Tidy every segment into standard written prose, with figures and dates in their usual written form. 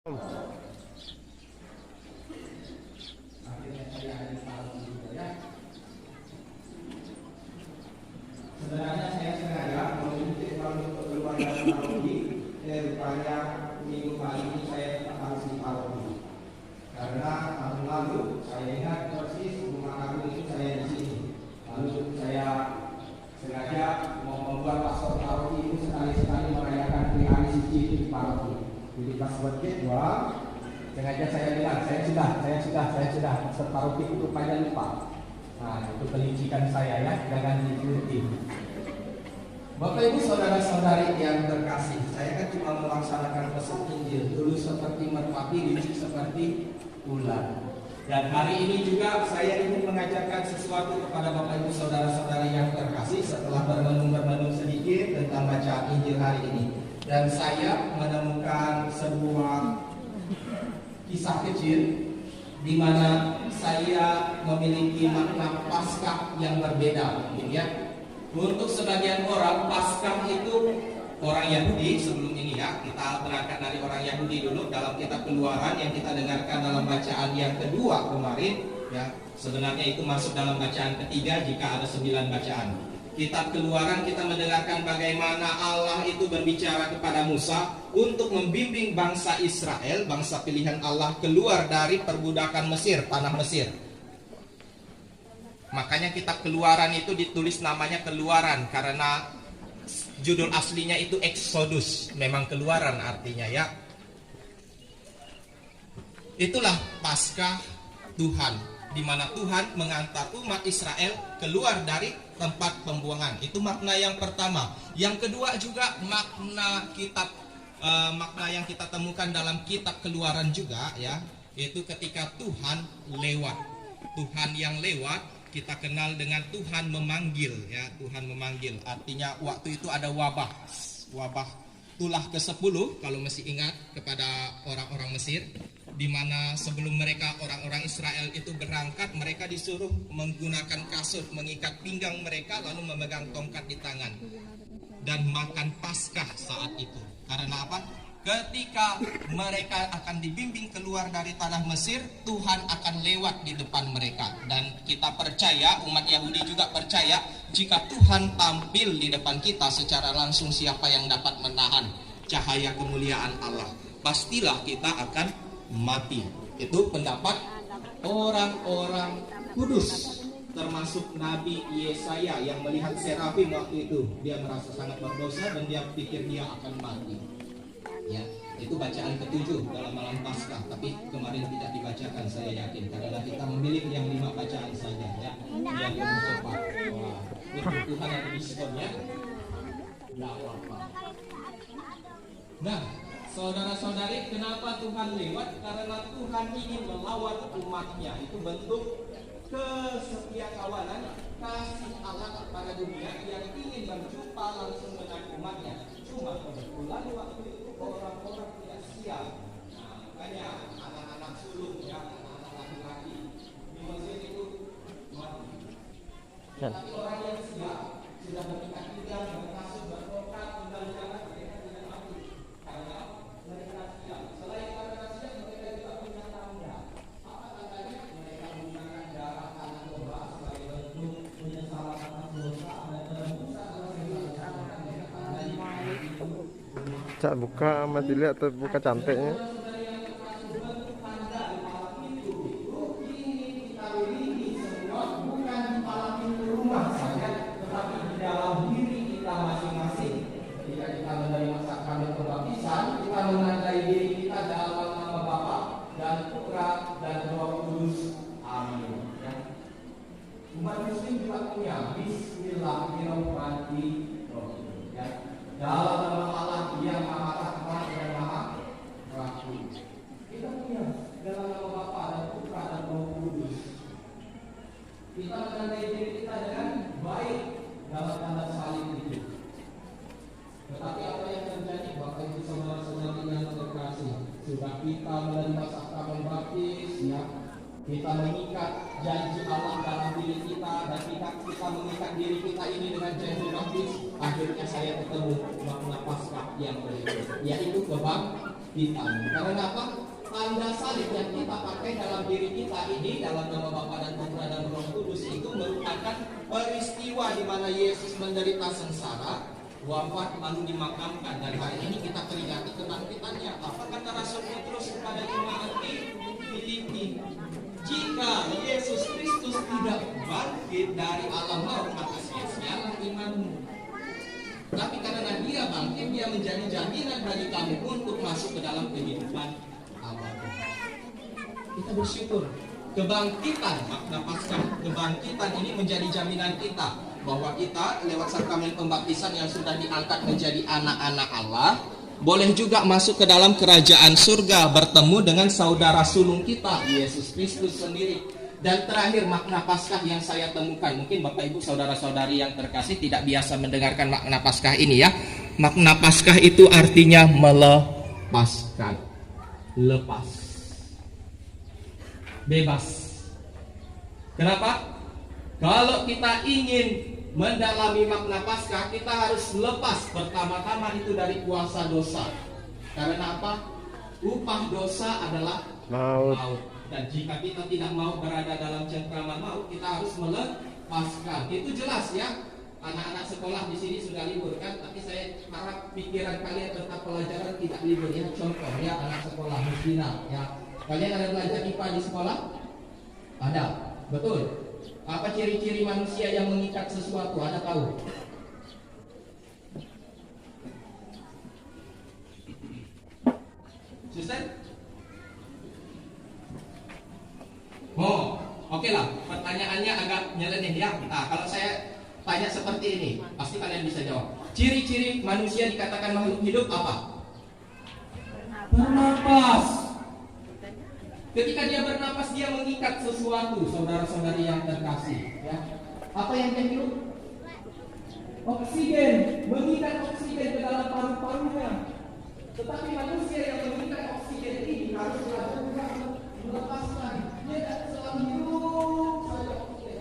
Sebenarnya saya sengaja mengikuti keluarga parodi, rupanya minggu kali ini saya harus di parodi. Karena tahun lalu saya ingat persis rumah agung itu saya di sini. Lalu saya sengaja mau membuat pastor parodi itu sekali-sekali merayakan hari hari suci di parodi. Jadi pas berkit, wah, sengaja saya bilang saya sudah parodi itu rupanya lupa. Nah, itu kelicikan saya ya, jangan diikuti. Bapak Ibu saudara-saudari yang terkasih, saya kan cuma melaksanakan pesan Injil dulu seperti merpati, licik seperti ular. Dan hari ini juga saya ingin mengajarkan sesuatu kepada Bapak Ibu saudara-saudari yang terkasih setelah bermenung sedikit tentang bacaan Injil hari ini. Dan saya menemukan sebuah kisah kecil di mana saya memiliki makna Paskah yang berbeda, ya. Untuk sebagian orang Paskah itu orang Yahudi sebelum ini ya. Kita berangkat dari orang Yahudi dulu dalam kitab Keluaran yang kita dengarkan dalam bacaan yang kedua kemarin ya. Sebenarnya itu masuk dalam bacaan ketiga jika ada 9 bacaan. Kitab Keluaran kita mendengarkan bagaimana Allah itu berbicara kepada Musa untuk membimbing bangsa Israel, bangsa pilihan Allah keluar dari perbudakan Mesir, tanah Mesir. Makanya kitab Keluaran itu ditulis namanya Keluaran karena judul aslinya itu Exodus, memang keluaran artinya ya. Itulah Paskah Tuhan, di mana Tuhan mengantar umat Israel keluar dari tempat pembuangan. Itu makna yang pertama. Yang kedua juga makna yang kita temukan dalam kitab Keluaran juga ya, yaitu ketika Tuhan lewat. Tuhan yang lewat kita kenal dengan Tuhan memanggil ya, Tuhan memanggil. Artinya waktu itu ada wabah tulah ke-10 kalau masih ingat kepada orang-orang Mesir, di mana sebelum mereka orang-orang Israel itu berangkat, mereka disuruh menggunakan kasut mengikat pinggang mereka lalu memegang tongkat di tangan dan makan Paskah saat itu. Karena apa? Ketika mereka akan dibimbing keluar dari tanah Mesir, Tuhan akan lewat di depan mereka. Dan kita percaya, umat Yahudi juga percaya, jika Tuhan tampil di depan kita secara langsung, siapa yang dapat menahan cahaya kemuliaan Allah? Pastilah kita akan mati. Itu pendapat orang-orang kudus, termasuk Nabi Yesaya yang melihat serafim waktu itu. Dia merasa sangat berdosa dan dia pikir dia akan mati. Ya, itu bacaan ke-7 dalam malam Paskah, tapi kemarin tidak dibacakan saya yakin karena kita memilih yang 5 bacaan saja ya. Yang lebih cepat. Wah, itu Tuhan ada diskon ya. Enggak apa-apa. Nah, saudara-saudari, kenapa Tuhan lewat? Karena Tuhan ingin melawat umatnya. Itu bentuk kesetiakawanan, kasih Allah kepada dunia yang ingin berjumpa langsung dengan umatnya. Cuma kebetulan waktu itu orang-orang tidak siap. Nah, makanya anak-anak sulung ya, anak-anak laki-laki di Mesir itu mati. Tapi orang yang siap sudah berikat pinggang, berkasut, bertongkat, tinggal di sana, mereka tidak mati. Karena mereka siap. Selain karena siap, mereka juga punya tanda. Apa tandanya? Mereka menggunakan darah anak domba sebagai bentuk penyesalan atas dosa dan penebusan dosa yang Cak buka sama dilihat atau buka cantiknya. Kita menandai diri kita dalam nama Bapa dan Putra dan Roh Kudus. Amin. Umat Muslim juga punya Bismillahirrahmanirrahim. Ya. Dalam nama Allah yang Maha Rahman dan Maha Rahim. Kita punya dalam nama Bapa dan Putra dan Roh Kudus. Kita menandai diri kita dengan baik dalam tanda salib itu. Tetapi apa yang terjadi Bapak Ibu saudara-saudari yang terkasih, sudah kita menerima sakramen baptis ya, kita mengikat janji Allah dalam diri kita dan kita mengikat diri kita ini dengan janji baptis. Akhirnya saya ketemu makna Paskah yang berikut, yaitu hitam. Karena apa? Tanda salib yang kita pakai dalam diri kita ini, dalam nama Bapa dan Putra dan Roh Kudus, itu merupakan peristiwa di mana Yesus menderita sengsara, wafat, lalu dimakamkan. Dan hari ini kita peringati kebangkitannya. Apa kata Rasul Petrus kepada jemaat di Filipi? Jika Yesus Kristus tidak bangkit dari alam maut, maka sia-sialah imanmu. Tapi karena dia bangkit, dia menjadi jaminan bagi kamu untuk masuk ke dalam kehidupan abadi. Kita bersyukur. Kebangkitan, makna Paskah, kebangkitan ini menjadi jaminan kita bahwa kita lewat sakramen pembaptisan yang sudah diangkat menjadi anak-anak Allah, boleh juga masuk ke dalam kerajaan surga, bertemu dengan saudara sulung kita, Yesus Kristus sendiri. Dan terakhir, makna Paskah yang saya temukan, mungkin Bapak Ibu saudara-saudari yang terkasih tidak biasa mendengarkan makna Paskah ini ya. Makna Paskah itu artinya melepaskan, lepas, bebas. Kenapa? Kalau kita ingin mendalami makna Paskah, kita harus lepas pertama-tama itu dari kuasa dosa. Karena apa? Upah dosa adalah maut. Dan jika kita tidak mau berada dalam cengkraman maut, kita harus melepaskan. Itu jelas ya. Anak-anak sekolah di sini sudah libur kan? Tapi saya harap pikiran kalian tentang pelajaran tidak libur ya. Contoh ya, anak sekolah muslimah ya. Kalian ada belajar IPA di sekolah? Ada, betul. Apa ciri-ciri manusia yang mengikat sesuatu? Ada tahu? Suster? Oh, oke lah. Pertanyaannya agak nyeleneh ya. Nah, kalau saya tanya seperti ini, pasti kalian bisa jawab. Ciri-ciri manusia dikatakan makhluk hidup apa? Bernapas. Ketika dia bernapas, dia mengikat sesuatu, saudara-saudari yang terkasih. Ya. Apa yang dia hidup? Oksigen, mengikat oksigen ke dalam paru-parunya. Tetapi manusia yang mengikat oksigen ini harus belajar juga melepaskan. Dia tidak selalu hidup saja oksigen.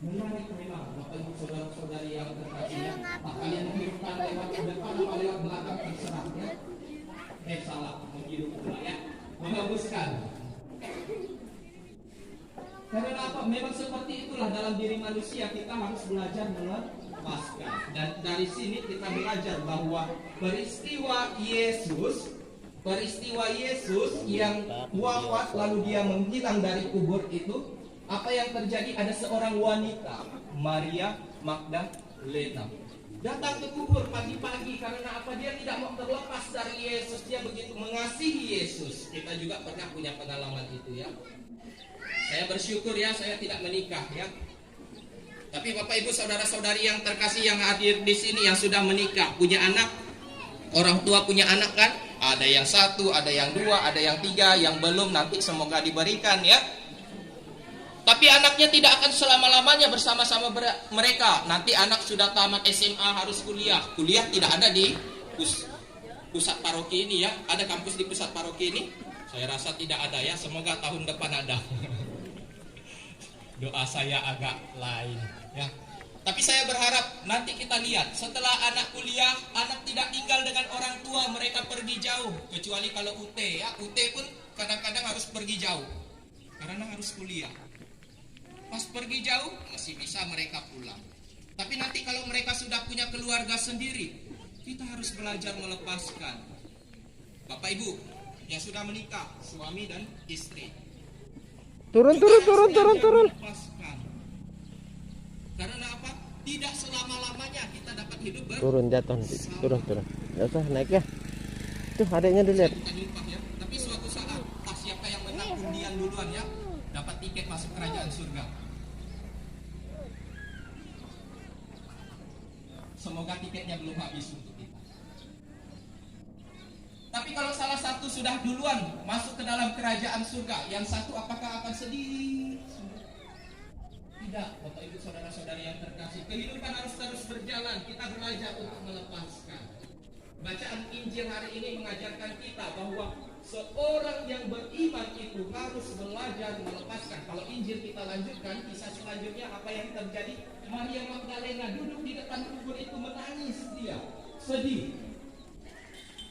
Menarik memang, Bapak Ibu saudara-saudari yang terkasih, kalian menghidupkan lewat depan atau lewat belakang terserah ya. Salah, menghidup pula ya, menghembuskan. Karena apa? Memang seperti itulah dalam diri manusia, kita harus belajar melepaskan. Dan dari sini kita belajar bahwa peristiwa Yesus yang wafat lalu dia menghilang dari kubur itu, apa yang terjadi? Ada seorang wanita, Maria Magdalena, datang ke kubur pagi-pagi. Karena apa? Dia tidak mau terlepas dari Yesus. Dia begitu mengasihi Yesus. Kita juga pernah punya pengalaman itu ya. Saya bersyukur ya, saya tidak menikah ya. Tapi Bapak Ibu saudara-saudari yang terkasih yang hadir di sini yang sudah menikah, punya anak, orang tua punya anak kan? Ada yang 1, ada yang 2, ada yang 3, yang belum nanti semoga diberikan ya. Tapi anaknya tidak akan selama-lamanya bersama-sama mereka. Nanti anak sudah tamat SMA harus kuliah. Kuliah tidak ada di pusat paroki ini ya. Ada kampus di pusat paroki ini? Saya rasa tidak ada ya. Semoga tahun depan ada. Doa saya agak lain ya. Tapi saya berharap nanti kita lihat setelah anak kuliah, anak tidak tinggal dengan orang tua, mereka pergi jauh. Kecuali kalau UT ya. UT pun kadang-kadang harus pergi jauh karena harus kuliah. Pas pergi jauh masih bisa mereka pulang. Tapi nanti kalau mereka sudah punya keluarga sendiri, kita harus belajar melepaskan. Bapak Ibu yang sudah menikah, suami dan istri, turun. Melepaskan. Karena apa? Tidak selama-lamanya kita dapat hidup turun. Enggak usah naik ya. Tuh adiknya dilihat. Ya. Tapi suatu saat, siapa yang menang undian duluan ya, dapat tiket masuk kerajaan surga. Semoga tiketnya belum habis untuk kita. Tapi kalau salah satu sudah duluan masuk ke dalam kerajaan surga, yang satu apakah akan sedih? Tidak, Bapak Ibu saudara-saudari yang terkasih. Kehidupan harus terus berjalan. Kita belajar untuk melepaskan. Bacaan Injil hari ini mengajarkan kita bahwa seorang yang beriman itu harus belajar melepaskan. Kalau Injil kita lanjutkan, kisah selanjutnya apa yang terjadi? Maria Magdalena duduk di depan kubur itu menangis dia, sedih.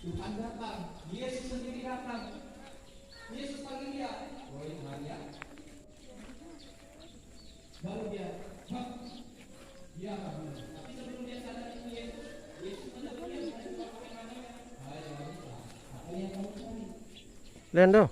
Tuhan datang, Yesus sendiri datang. Yesus panggil dia, "Woi Maria." Baru dia, dia apa? Tapi sebelum dia sadar itu Yesus menegur dia, "Hai Maria, apa yang kamu cari?" Lendo.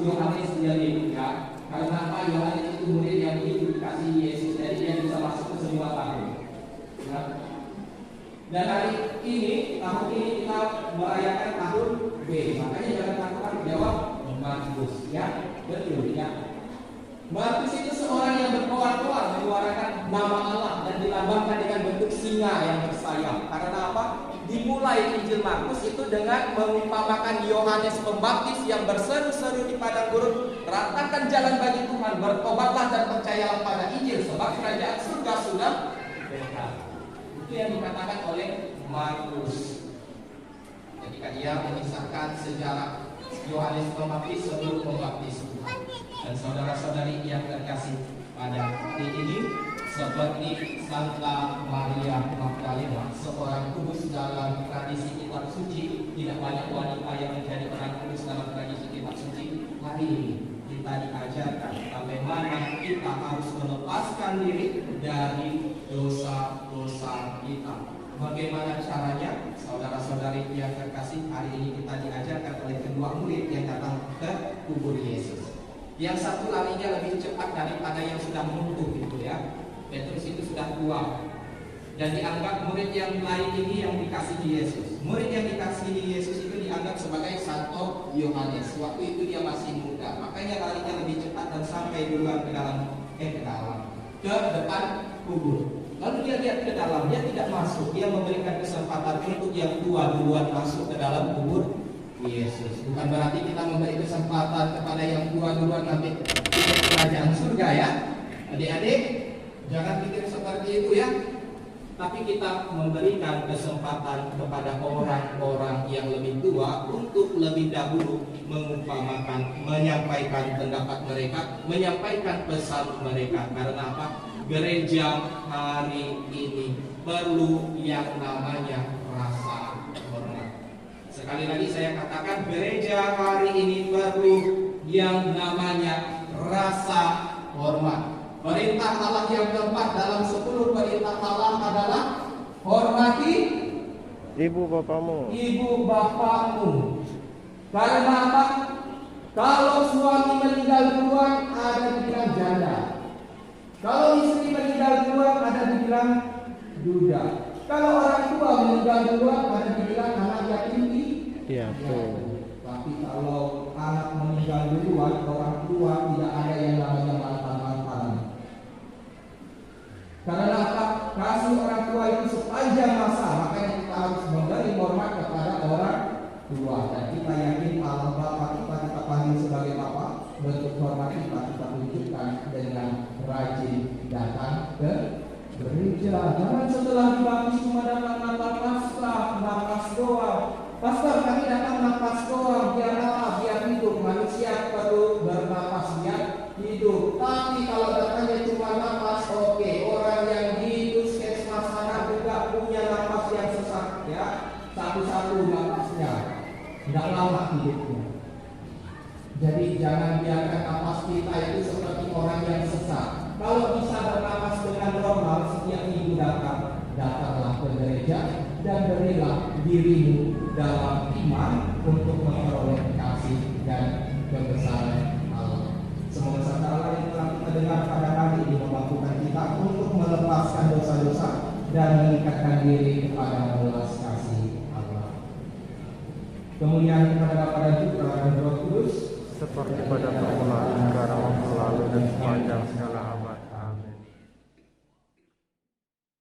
Yohanes dia ya. Karena apa? Yohanes itu murid yang begitu dikasih Yesus, jadi dia bisa masuk ke semua tahun. Ya. Dan hari ini, tahun ini kita merayakan tahun B. Makanya jangan takut jawab Markus, ya, betul ya. Markus itu seorang yang berkoar-koar mengeluarkan nama Allah dan dilambangkan dengan bentuk singa yang bersayap. Karena apa? Dimulai Injil Markus itu dengan mengumpamakan Yohanes Pembaptis yang berseru-seru di padang gurun, "Ratakan jalan bagi Tuhan, bertobatlah dan percayalah pada Injil, sebab kerajaan surga sudah dekat." Itu yang dikatakan oleh Markus. Ketika dia mengisahkan sejarah Yohanes Pembaptis sebelum membaptis Tuhan. Dan saudara-saudari yang terkasih, pada hari ini seperti Santa Maria Magdalena, seorang kudus dalam tradisi kitab suci, tidak banyak wanita yang menjadi orang kudus dalam tradisi kitab suci. Hari ini kita diajarkan bagaimana kita harus melepaskan diri dari dosa-dosa kita. Bagaimana caranya? Saudara-saudari yang terkasih, hari ini kita diajarkan oleh kedua murid yang datang ke kubur Yesus. Yang satu larinya lebih cepat daripada yang sudah menunggu gitu ya. Petrus itu sudah tua dan dianggap murid yang lain ini yang dikasihi Yesus. Murid yang dikasihi Yesus itu dianggap sebagai Santo Yohanes. Waktu itu dia masih muda, makanya larinya lebih cepat dan sampai duluan ke depan kubur. Lalu dia lihat ke dalam, dia tidak masuk. Dia memberikan kesempatan untuk yang tua duluan masuk ke dalam kubur Yesus. Bukan berarti kita memberi kesempatan kepada yang tua duluan nanti ke kerajaan surga ya. Adik-adik, jangan pikir seperti itu ya. Tapi kita memberikan kesempatan kepada orang-orang yang lebih tua untuk lebih dahulu mengumpamakan, menyampaikan pendapat mereka, menyampaikan pesan mereka. Karena apa? Gereja hari ini perlu yang namanya rasa hormat. Sekali lagi saya katakan, gereja hari ini perlu yang namanya rasa hormat. Perintah Allah yang keempat dalam 10 perintah Allah adalah hormati ibu bapakmu. Karena apa? Kalau suami meninggal duluan ada dibilang janda. Kalau istri meninggal duluan ada dibilang duda. Kalau orang tua meninggal duluan ada dibilang anak yatim piatu. Tapi kalau anak meninggal duluan, orang tua tidak ada yang namanya mantan-mantan. Karena apa? Kasih orang tua itu sepanjang masa, makanya kita harus memberi hormat kepada orang tua. Dan kita yakin kalau bapak kita panggil sebagai bapak, bentuk hormat kita tunjukkan dengan Jangan setelah dibaptis cuma datang napas Paskah, napas doang. Pastor, kami datang napas doang, biar apa? Biar hidup. Manusia perlu bernapas biar hidup. Tapi kalau datangnya cuma napas, oke. Orang yang di puskesmas sana juga punya napas yang sesak, ya. Satu-satu napasnya, tidak lama hidupnya. Jadi jangan biarkan napas kita itu seperti orang yang sesak. Kalau bisa bernapas dengan normal, setiap minggu datanglah ke gereja dan berilah dirimu dalam iman untuk memperoleh kasih dan kebesaran Allah. Semoga sabda Allah yang telah kita dengar pada hari ini memampukan kita untuk melepaskan dosa-dosa dan mengikatkan diri kepada belas kasih Allah. Kemuliaan kepada Bapa dan Putra dan Roh Kudus, seperti pada permulaan, sekarang, waktu lalu, dan sepanjang segala